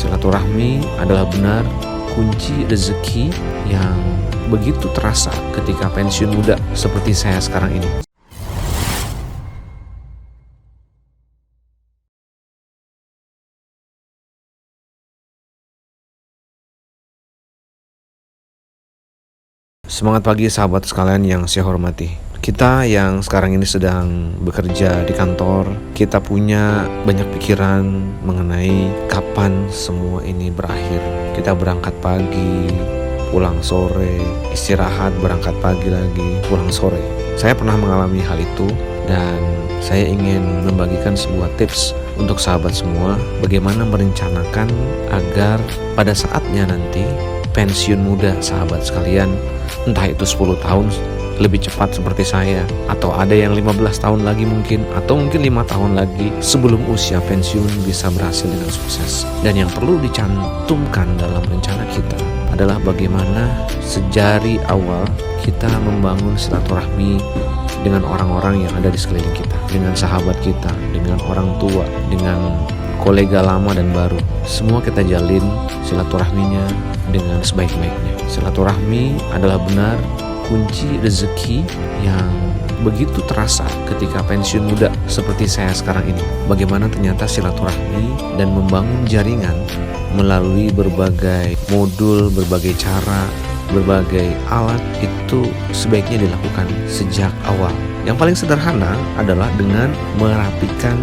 Silaturahmi adalah benar kunci rezeki yang begitu terasa ketika pensiun muda seperti saya sekarang ini. Semangat pagi sahabat sekalian yang saya hormati. Kita yang sekarang ini sedang bekerja di kantor, kita punya banyak pikiran mengenai kapan semua ini berakhir. Kita berangkat pagi, pulang sore, istirahat, berangkat pagi lagi, pulang sore. Saya pernah mengalami hal itu dan saya ingin membagikan sebuah tips untuk sahabat semua bagaimana merencanakan agar pada saatnya nanti pensiun muda sahabat sekalian, entah itu 10 tahun lebih cepat seperti saya, atau ada yang 15 tahun lagi mungkin, atau mungkin 5 tahun lagi sebelum usia pensiun bisa berhasil dengan sukses. Dan yang perlu dicantumkan dalam rencana kita adalah bagaimana sejari awal kita membangun silaturahmi dengan orang-orang yang ada di sekeliling kita, dengan sahabat kita, dengan orang tua, dengan kolega lama dan baru. Semua kita jalin silaturahminya dengan sebaik-baiknya. Silaturahmi adalah benar kunci rezeki yang begitu terasa ketika pensiun muda seperti saya sekarang ini. Bagaimana ternyata silaturahmi dan membangun jaringan melalui berbagai modul, berbagai cara, berbagai alat itu sebaiknya dilakukan sejak awal. Yang paling sederhana adalah dengan merapikan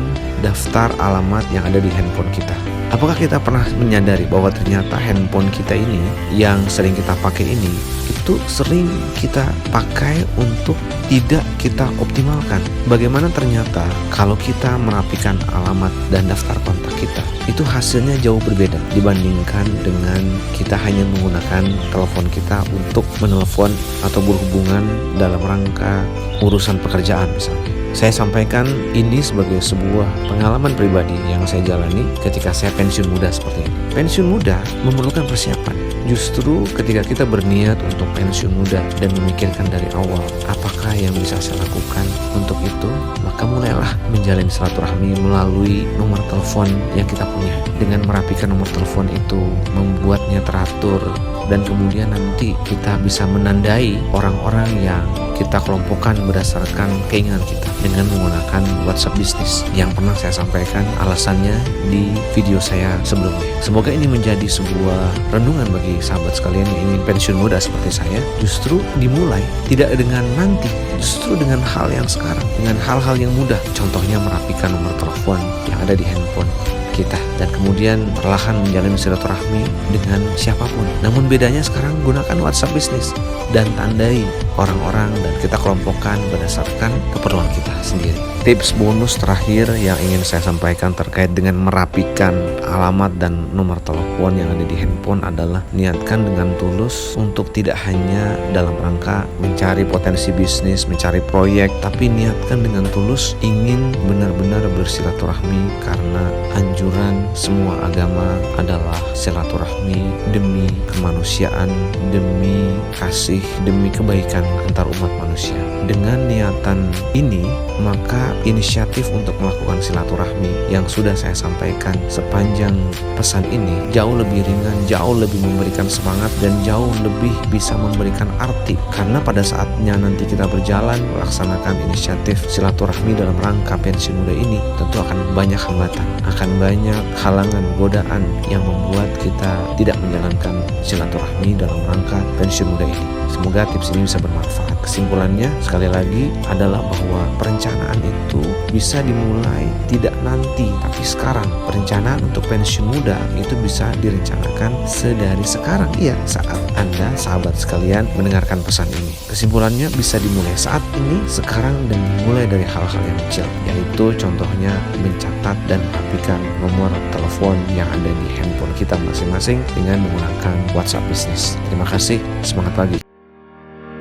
daftar alamat yang ada di handphone kita. Apakah kita pernah menyadari bahwa ternyata handphone kita ini yang sering kita pakai ini itu sering kita pakai untuk tidak kita optimalkan? Bagaimana ternyata kalau kita merapikan alamat dan daftar kontak kita, itu hasilnya jauh berbeda dibandingkan dengan kita hanya menggunakan telepon kita untuk menelpon atau berhubungan dalam rangka urusan pekerjaan misalnya. Saya sampaikan ini sebagai sebuah pengalaman pribadi yang saya jalani ketika saya pensiun muda seperti ini. Pensiun muda memerlukan persiapan. Justru ketika kita berniat untuk pensiun muda dan memikirkan dari awal apakah yang bisa saya lakukan untuk itu, maka mulailah menjalin silaturahmi melalui nomor telepon yang kita punya. Dengan merapikan nomor telepon itu, membuatnya teratur, dan kemudian nanti kita bisa menandai orang-orang yang kita kelompokkan berdasarkan keinginan kita dengan menggunakan WhatsApp bisnis yang pernah saya sampaikan alasannya di video saya sebelumnya. Semoga ini menjadi sebuah renungan bagi sahabat sekalian yang ingin pensiun muda seperti saya. Justru dimulai tidak dengan nanti, justru dengan hal yang sekarang, dengan hal-hal yang mudah. Contohnya merapikan nomor telepon yang ada di handphone kita, dan kemudian perlahan menjalin silaturahmi dengan siapapun. Namun bedanya sekarang gunakan WhatsApp bisnis dan tandai orang-orang dan kita kelompokkan berdasarkan keperluan kita sendiri. Tips bonus terakhir yang ingin saya sampaikan terkait dengan merapikan alamat dan nomor telepon yang ada di handphone adalah niatkan dengan tulus untuk tidak hanya dalam rangka mencari potensi bisnis, mencari proyek, tapi niatkan dengan tulus ingin benar-benar bersilaturahmi karena anjuran semua agama adalah silaturahmi demi kemanusiaan, demi kasih, demi kebaikan antar umat manusia. Dengan niatan ini, maka inisiatif untuk melakukan silaturahmi yang sudah saya sampaikan sepanjang pesan ini jauh lebih ringan, jauh lebih memberikan semangat, dan jauh lebih bisa memberikan arti. Karena pada saatnya nanti kita berjalan melaksanakan inisiatif silaturahmi dalam rangka pensiun muda ini, tentu akan banyak hambatan, akan banyak halangan, godaan yang membuat kita tidak menjalankan silaturahmi dalam rangka pensiun muda ini. Semoga tips ini bisa bermanfaat. Kesimpulannya sekali lagi adalah bahwa perencanaan itu bisa dimulai tidak nanti tapi sekarang. Perencanaan untuk pensiun muda itu bisa direncanakan sedari sekarang, ya, saat Anda sahabat sekalian mendengarkan pesan ini. Kesimpulannya bisa dimulai saat ini, sekarang, dan dimulai dari hal-hal yang kecil, yaitu contohnya mencatat dan merapikan nomor telepon yang ada di handphone kita masing-masing dengan menggunakan WhatsApp bisnis. Terima kasih, semangat pagi.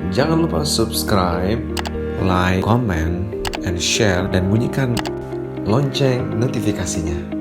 Jangan lupa subscribe, like, comment, and share, dan bunyikan lonceng notifikasinya.